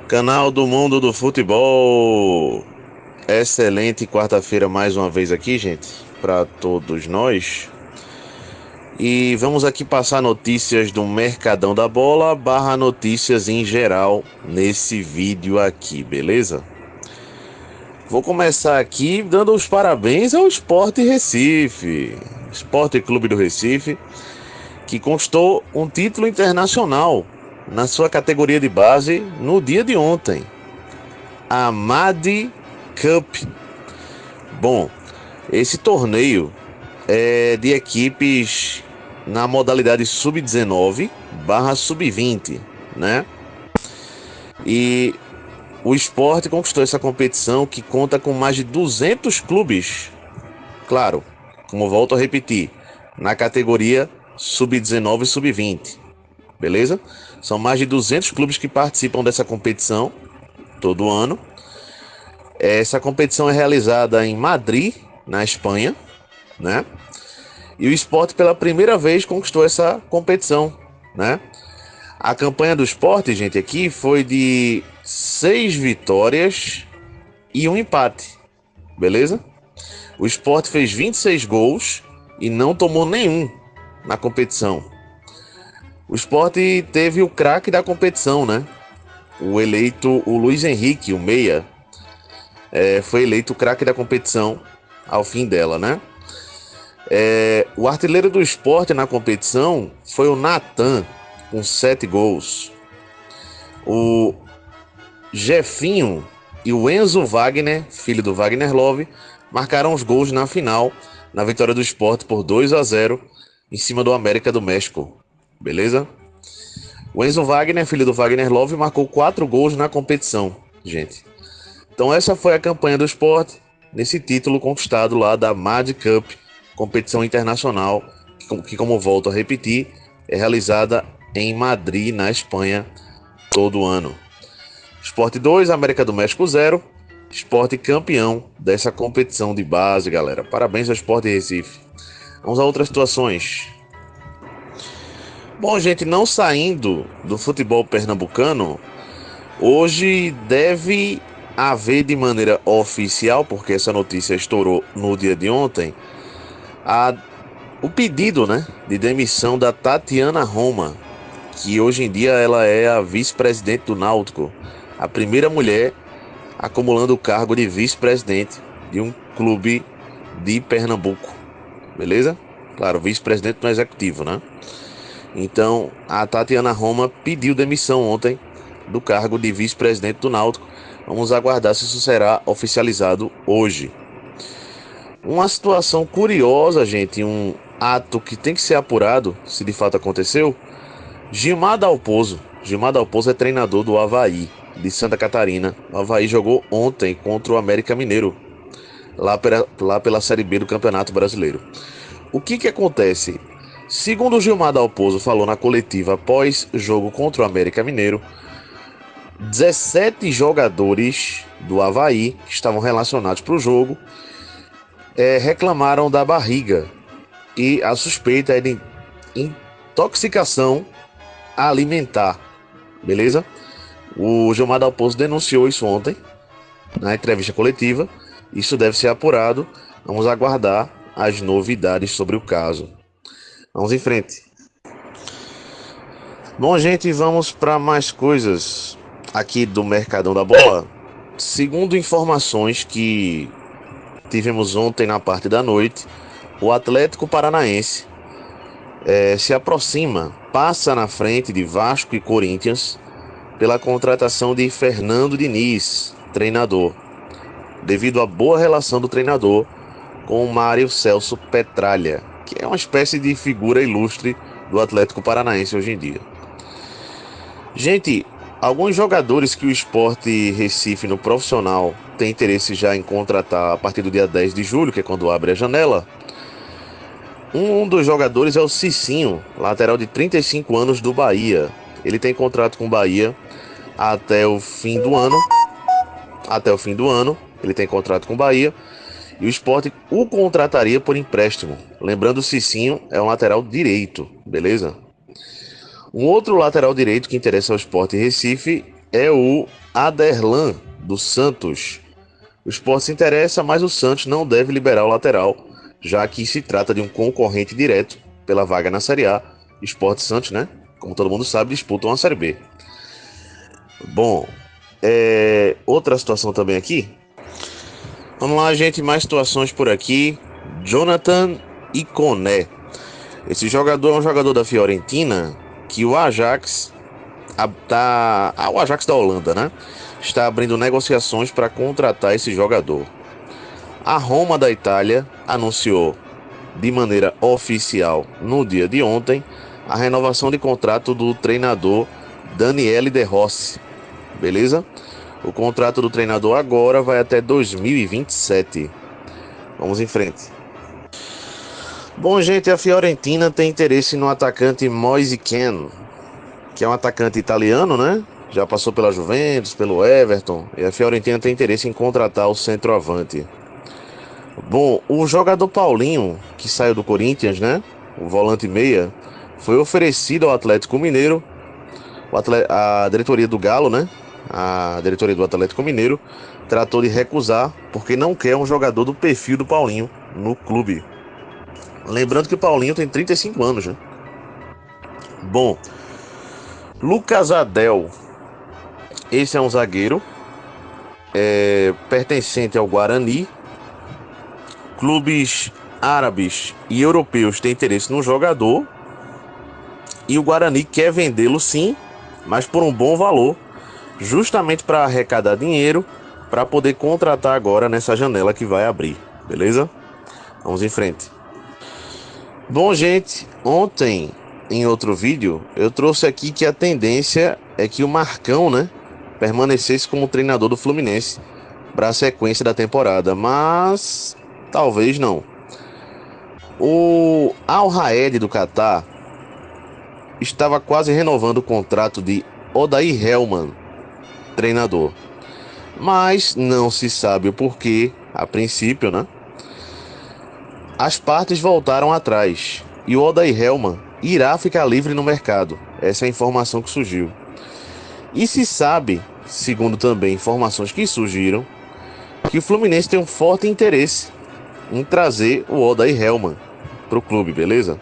Canal do Mundo do Futebol. Excelente quarta-feira mais uma vez aqui, gente, para todos nós. E vamos aqui passar notícias do Mercadão da Bola barra notícias em geral nesse vídeo aqui, beleza? Vou começar aqui dando os parabéns ao Sport Recife, Sport Clube do Recife, que conquistou um título internacional na sua categoria de base no dia de ontem, a MAD Cup. Bom, esse torneio é de equipes na modalidade sub-19 barra sub-20, né? E o Sport conquistou essa competição que conta com mais de 200 clubes, claro, como volto a repetir, na categoria sub-19 e sub-20, beleza? São mais de 200 clubes que participam dessa competição todo ano. Essa competição é realizada em Madrid, na Espanha, né? E o Sport pela primeira vez conquistou essa competição, né? A campanha do Sport, gente, aqui foi de 6 vitórias e um empate, beleza? O Sport fez 26 gols e não tomou nenhum na competição. O Sport teve o craque da competição, né? O Luiz Henrique, o meia, foi eleito o craque da competição ao fim dela, né? O artilheiro do Sport na competição foi o Natan, com 7 gols. O Jefinho e o Enzo Wagner, filho do Wagner Love, marcaram os gols na final, na vitória do Sport por 2-0 em cima do América do México. Beleza? O Enzo Wagner, filho do Wagner Love, marcou 4 gols na competição, gente. Então essa foi a campanha do Sport nesse título conquistado lá da MAD Cup, competição internacional, que como volto a repetir, é realizada em Madrid, na Espanha, todo ano. Sport 2, América do México 0, Sport campeão dessa competição de base, galera. Parabéns ao Sport Recife. Vamos a outras situações. Bom, gente, não saindo do futebol pernambucano, hoje deve haver de maneira oficial, porque essa notícia estourou no dia de ontem, o pedido, né, de demissão da Tatiana Roma, que hoje em dia ela é a vice-presidente do Náutico, a primeira mulher acumulando o cargo de vice-presidente de um clube de Pernambuco, beleza? Claro, vice-presidente no executivo, né? Então, a Tatiana Roma pediu demissão ontem do cargo de vice-presidente do Náutico. Vamos aguardar se isso será oficializado hoje. Uma situação curiosa, gente, um ato que tem que ser apurado, se de fato aconteceu. Gilmar Dalpozo é treinador do Avaí, de Santa Catarina. O Avaí jogou ontem contra o América Mineiro, lá pela Série B do Campeonato Brasileiro. O que acontece? Segundo o Gilmar Dalpozo falou na coletiva após jogo contra o América Mineiro, 17 jogadores do Avaí que estavam relacionados para o jogo reclamaram da barriga e a suspeita é de intoxicação alimentar, beleza? O Gilmar Dalpozo denunciou isso ontem na entrevista coletiva. Isso deve ser apurado. Vamos aguardar as novidades sobre o caso. Vamos em frente. Bom, gente, vamos para mais coisas aqui do Mercadão da Bola. Segundo informações que tivemos ontem na parte da noite, o Atlético Paranaense se aproxima, passa na frente de Vasco e Corinthians pela contratação de Fernando Diniz, treinador, devido à boa relação do treinador com o Mário Celso Petralha, que é uma espécie de figura ilustre do Atlético Paranaense hoje em dia. Gente, alguns jogadores que o Sport Recife no profissional tem interesse já em contratar a partir do dia 10 de julho, que é quando abre a janela. Um dos jogadores é o Cicinho, lateral de 35 anos do Bahia. Ele tem contrato com o Bahia até o fim do ano. Ele tem contrato com o Bahia. E o Sport o contrataria por empréstimo. Lembrando, o Cicinho é um lateral direito, beleza? Um outro lateral direito que interessa ao Sport Recife é o Aderlan, do Santos. O Sport se interessa, mas o Santos não deve liberar o lateral, já que se trata de um concorrente direto pela vaga na Série A. Sport e Santos, né? Como todo mundo sabe, disputam a Série B. Bom, outra situação também aqui. Vamos lá, gente, mais situações por aqui. Jonathan Iconé. Esse jogador é um jogador da Fiorentina que o Ajax o Ajax da Holanda, né? Está abrindo negociações para contratar esse jogador. A Roma da Itália anunciou de maneira oficial no dia de ontem a renovação de contrato do treinador Daniele De Rossi. Beleza? O contrato do treinador agora vai até 2027. Vamos em frente. Bom, gente, a Fiorentina tem interesse no atacante Moise Kean, que é um atacante italiano, né? Já passou pela Juventus, pelo Everton, e a Fiorentina tem interesse em contratar o centroavante. Bom, o jogador Paulinho, que saiu do Corinthians, né? O volante meia, foi oferecido ao Atlético Mineiro, a diretoria do Galo, né? A diretoria do Atlético Mineiro tratou de recusar porque não quer um jogador do perfil do Paulinho no clube. Lembrando que o Paulinho tem 35 anos, né? Bom, Lucas Adel, esse é um zagueiro pertencente ao Guarani. Clubes árabes e europeus têm interesse no jogador e o Guarani quer vendê-lo sim, mas por um bom valor, justamente para arrecadar dinheiro para poder contratar agora nessa janela que vai abrir, beleza? Vamos em frente. Bom, gente, ontem em outro vídeo eu trouxe aqui que a tendência é que o Marcão, né, permanecesse como treinador do Fluminense para a sequência da temporada, mas talvez não. O Al Raed do Catar estava quase renovando o contrato de Odair Hellmann, treinador, mas não se sabe o porquê, a princípio, né? As partes voltaram atrás e o Odair Hellmann irá ficar livre no mercado. Essa é a informação que surgiu. E se sabe, segundo também informações que surgiram, que o Fluminense tem um forte interesse em trazer o Odair Hellmann para o clube, beleza?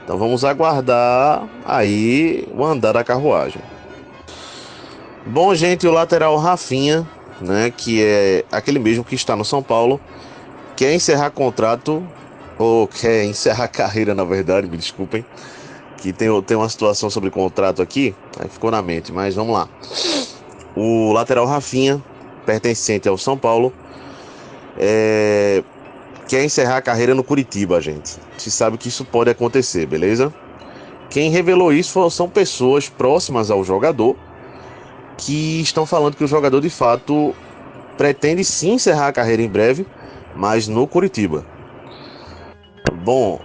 Então vamos aguardar aí o andar da carruagem. Bom, gente, o lateral Rafinha, né, que é aquele mesmo que está no São Paulo, quer encerrar contrato, ou quer encerrar carreira, na verdade, me desculpem, que tem uma situação sobre contrato aqui, aí ficou na mente, mas vamos lá. O lateral Rafinha, pertencente ao São Paulo, quer encerrar a carreira no Curitiba, gente. Se sabe que isso pode acontecer, beleza? Quem revelou isso são pessoas próximas ao jogador, que estão falando que o jogador de fato pretende sim encerrar a carreira em breve, mas no Curitiba. Bom,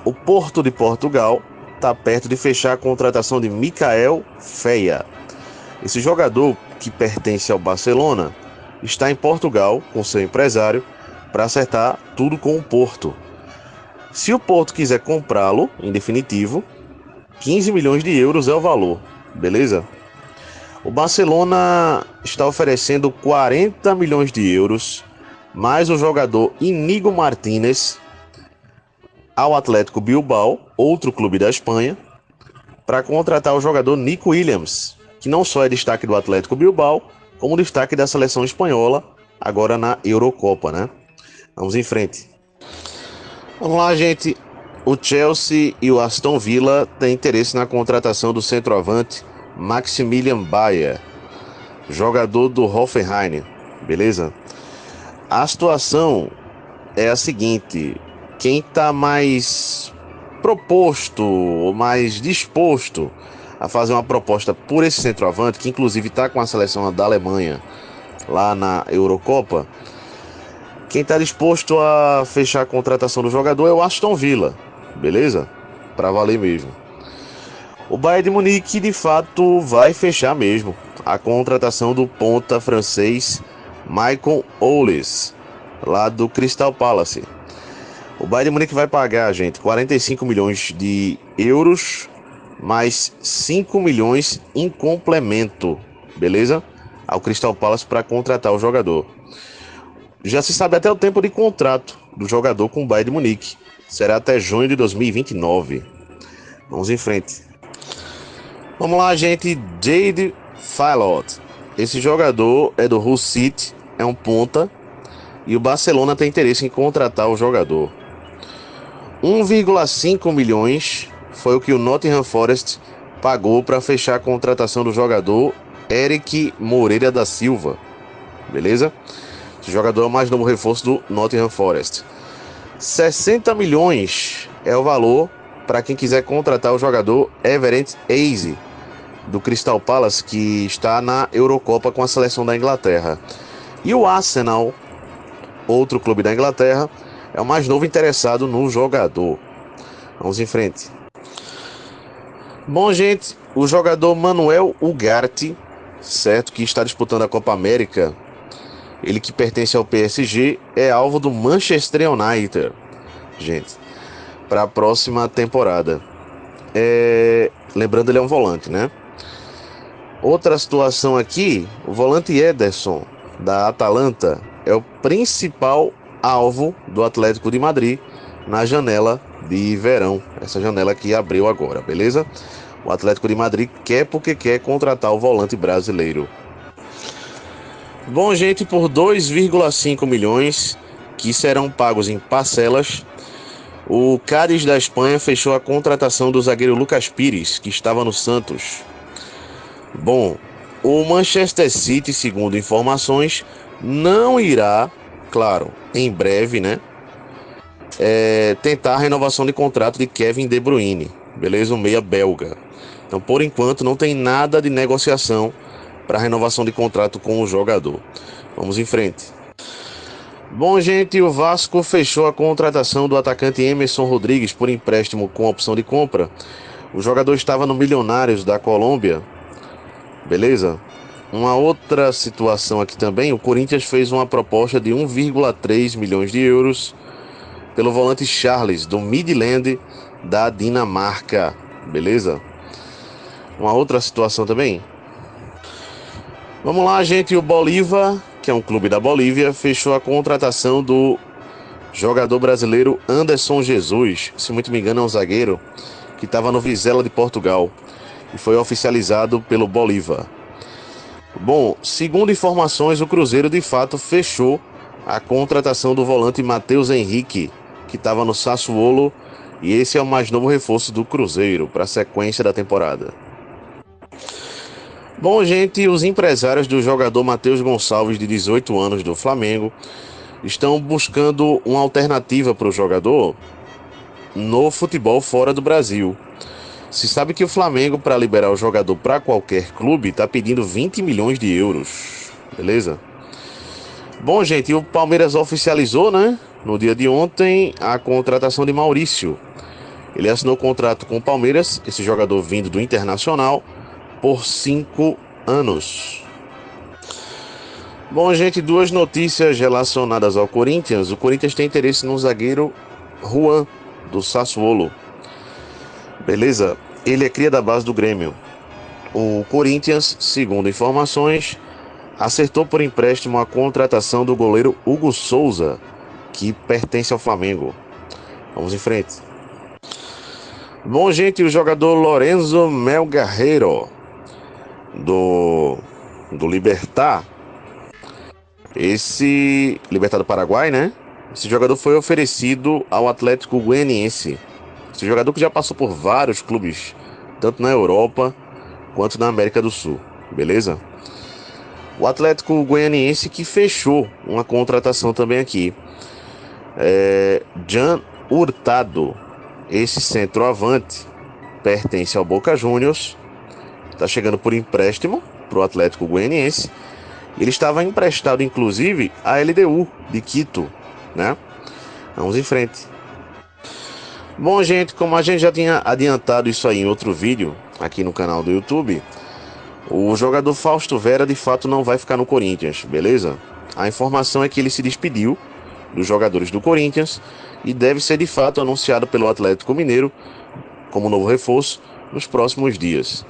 o Porto de Portugal está perto de fechar a contratação de Mikael Feia. Esse jogador, que pertence ao Barcelona, está em Portugal com seu empresário para acertar tudo com o Porto. Se o Porto quiser comprá-lo, em definitivo, 15 milhões de euros é o valor, beleza? O Barcelona está oferecendo 40 milhões de euros, mais o jogador Íñigo Martínez, ao Atlético Bilbao, outro clube da Espanha, para contratar o jogador Nico Williams, que não só é destaque do Atlético Bilbao, como destaque da seleção espanhola, agora na Eurocopa, né? Vamos em frente. Vamos lá, gente. O Chelsea e o Aston Villa têm interesse na contratação do centroavante Maximilian Bayer, jogador do Hoffenheim, beleza? A situação é a seguinte: quem está mais proposto ou mais disposto a fazer uma proposta por esse centroavante, que inclusive está com a seleção da Alemanha lá na Eurocopa, quem está disposto a fechar a contratação do jogador é o Aston Villa, beleza? Para valer mesmo. O Bayern de Munique de fato vai fechar mesmo a contratação do ponta francês Michael Olise, lá do Crystal Palace. O Bayern de Munique vai pagar, gente, 45 milhões de euros mais 5 milhões em complemento, beleza? Ao Crystal Palace para contratar o jogador. Já se sabe até o tempo de contrato do jogador com o Bayern de Munique. Será até junho de 2029. Vamos em frente. Vamos lá, gente. Jade Filot. Esse jogador é do Hull City, é um ponta. E o Barcelona tem interesse em contratar o jogador. 1,5 milhões foi o que o Nottingham Forest pagou para fechar a contratação do jogador Eric Moreira da Silva. Beleza? Esse jogador é o mais novo reforço do Nottingham Forest. 60 milhões é o valor para quem quiser contratar o jogador Everett Eze, do Crystal Palace, que está na Eurocopa com a seleção da Inglaterra. E o Arsenal, outro clube da Inglaterra, é o mais novo interessado no jogador. Vamos em frente. Bom, gente, o jogador Manuel Ugarte, certo, que está disputando a Copa América, ele que pertence ao PSG, é alvo do Manchester United, gente, para a próxima temporada. Lembrando, ele é um volante, né? Outra situação aqui, o volante Ederson, da Atalanta, é o principal alvo do Atlético de Madrid na janela de verão. Essa janela que abriu agora, beleza? O Atlético de Madrid quer porque quer contratar o volante brasileiro. Bom, gente, por 2,5 milhões, que serão pagos em parcelas, o Cádiz da Espanha fechou a contratação do zagueiro Lucas Pires, que estava no Santos. Bom, o Manchester City, segundo informações, não irá, claro, em breve, né, tentar a renovação de contrato de Kevin De Bruyne, beleza? O meia belga. Então, por enquanto, não tem nada de negociação para renovação de contrato com o jogador. Vamos em frente. Bom, gente, o Vasco fechou a contratação do atacante Emerson Rodrigues por empréstimo com opção de compra. O jogador estava no Milionários da Colômbia, beleza? Uma outra situação aqui também, o Corinthians fez uma proposta de 1,3 milhões de euros pelo volante Charles, do Midland da Dinamarca, beleza? Uma outra situação também. Vamos lá, gente, o Bolívar, que é um clube da Bolívia, fechou a contratação do jogador brasileiro Anderson Jesus, se muito me engano é um zagueiro, que estava no Vizela de Portugal e foi oficializado pelo Bolívar. Bom, segundo informações, o Cruzeiro de fato fechou a contratação do volante Matheus Henrique, que estava no Sassuolo, e esse é o mais novo reforço do Cruzeiro para a sequência da temporada. Bom, gente, os empresários do jogador Matheus Gonçalves, de 18 anos, do Flamengo, estão buscando uma alternativa para o jogador no futebol fora do Brasil. Se sabe que o Flamengo, para liberar o jogador para qualquer clube, está pedindo 20 milhões de euros, beleza? Bom, gente, o Palmeiras oficializou, né, no dia de ontem, a contratação de Maurício. Ele assinou contrato com o Palmeiras, esse jogador vindo do Internacional, por 5 anos. Bom, gente, duas notícias relacionadas ao Corinthians. O Corinthians tem interesse no zagueiro Juan, do Sassuolo. Beleza? Ele é cria da base do Grêmio. O Corinthians, segundo informações, acertou por empréstimo a contratação do goleiro Hugo Souza, que pertence ao Flamengo. Vamos em frente. Bom, gente, o jogador Lorenzo Melgarreiro, do Libertad, esse Libertad do Paraguai, né? Esse jogador foi oferecido ao Atlético Goianiense. Esse jogador que já passou por vários clubes, tanto na Europa quanto na América do Sul, beleza? O Atlético Goianiense que fechou uma contratação também aqui. Jan Hurtado, esse centroavante, pertence ao Boca Juniors. Está chegando por empréstimo para o Atlético Goianiense. Ele estava emprestado, inclusive, à LDU de Quito, né? Vamos em frente. Bom, gente, como a gente já tinha adiantado isso aí em outro vídeo, aqui no canal do YouTube, o jogador Fausto Vera, de fato, não vai ficar no Corinthians, beleza? A informação é que ele se despediu dos jogadores do Corinthians e deve ser, de fato, anunciado pelo Atlético Mineiro como novo reforço nos próximos dias.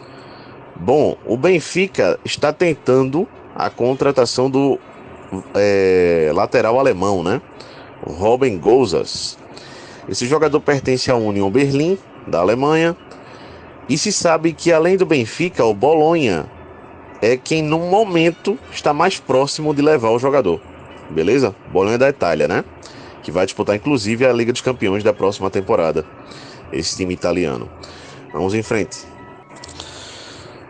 Bom, o Benfica está tentando a contratação do lateral alemão, né? O Robin Gosens. Esse jogador pertence à Union Berlin, da Alemanha. E se sabe que além do Benfica, o Bolonha é quem no momento está mais próximo de levar o jogador. Beleza? Bolonha da Itália, né? Que vai disputar inclusive a Liga dos Campeões da próxima temporada. Esse time italiano. Vamos em frente.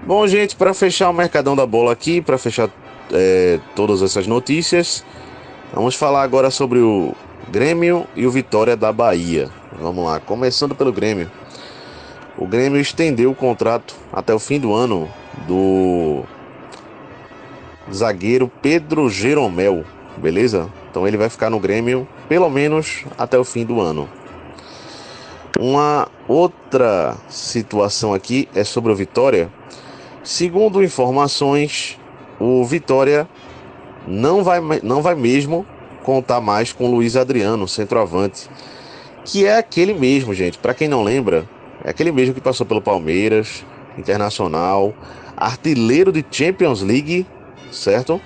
Bom, gente, para fechar o mercadão da bola aqui, para fechar todas essas notícias, vamos falar agora sobre o Grêmio e o Vitória da Bahia. Vamos lá, começando pelo Grêmio. O Grêmio estendeu o contrato até o fim do ano do zagueiro Pedro Jeromel, beleza? Então ele vai ficar no Grêmio pelo menos até o fim do ano. Uma outra situação aqui é sobre o Vitória. Segundo informações, o Vitória não vai mesmo contar mais com o Luiz Adriano, centroavante, que é aquele mesmo, gente, para quem não lembra, é aquele mesmo que passou pelo Palmeiras, Internacional, artilheiro de Champions League, certo?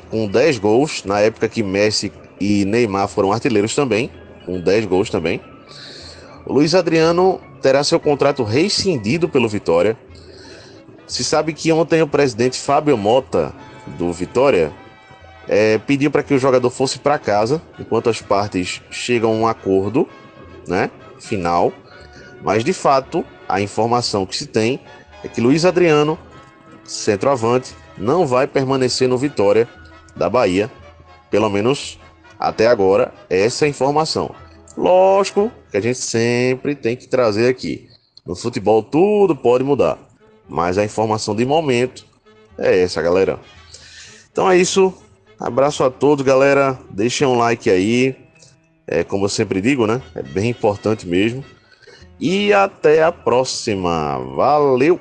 Com 10 gols, na época que Messi e Neymar foram artilheiros também, com 10 gols também. O Luiz Adriano terá seu contrato rescindido pelo Vitória. Se sabe que ontem o presidente Fábio Mota, do Vitória, pediu para que o jogador fosse para casa, enquanto as partes chegam a um acordo, né, final. Mas de fato, a informação que se tem é que Luiz Adriano, centroavante, não vai permanecer no Vitória da Bahia, pelo menos até agora, essa é a informação. Lógico que a gente sempre tem que trazer aqui. No futebol tudo pode mudar, mas a informação de momento é essa, galera. Então é isso. Abraço a todos, galera. Deixem um like aí. Como eu sempre digo, né? É bem importante mesmo. E até a próxima. Valeu!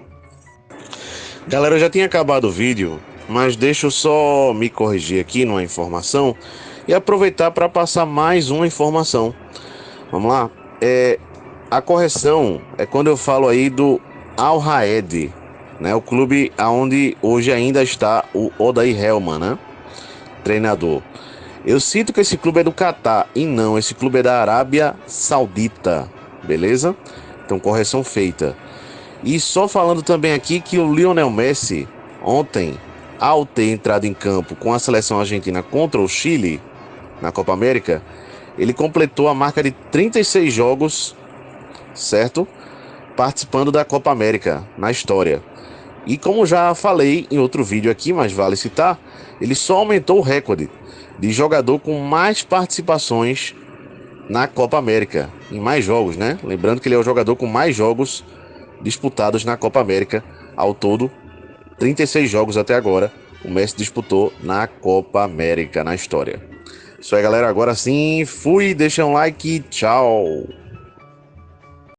Galera, eu já tinha acabado o vídeo, mas deixa eu só me corrigir aqui numa informação e aproveitar para passar mais uma informação. Vamos lá? A correção é quando eu falo aí do Al Raed, né? O clube onde hoje ainda está o Odair Hellmann, né? Treinador. Eu cito que esse clube é do Catar e não, esse clube é da Arábia Saudita, beleza? Então, correção feita. E só falando também aqui que o Lionel Messi, ontem, ao ter entrado em campo com a seleção argentina contra o Chile, na Copa América, ele completou a marca de 36 jogos, certo? Participando da Copa América, na história. E como já falei em outro vídeo aqui, mas vale citar, ele só aumentou o recorde de jogador com mais participações na Copa América, em mais jogos, né? Lembrando que ele é o jogador com mais jogos disputados na Copa América, ao todo 36 jogos até agora o Messi disputou na Copa América, na história. Isso aí, galera, agora sim, fui, deixa um like, tchau!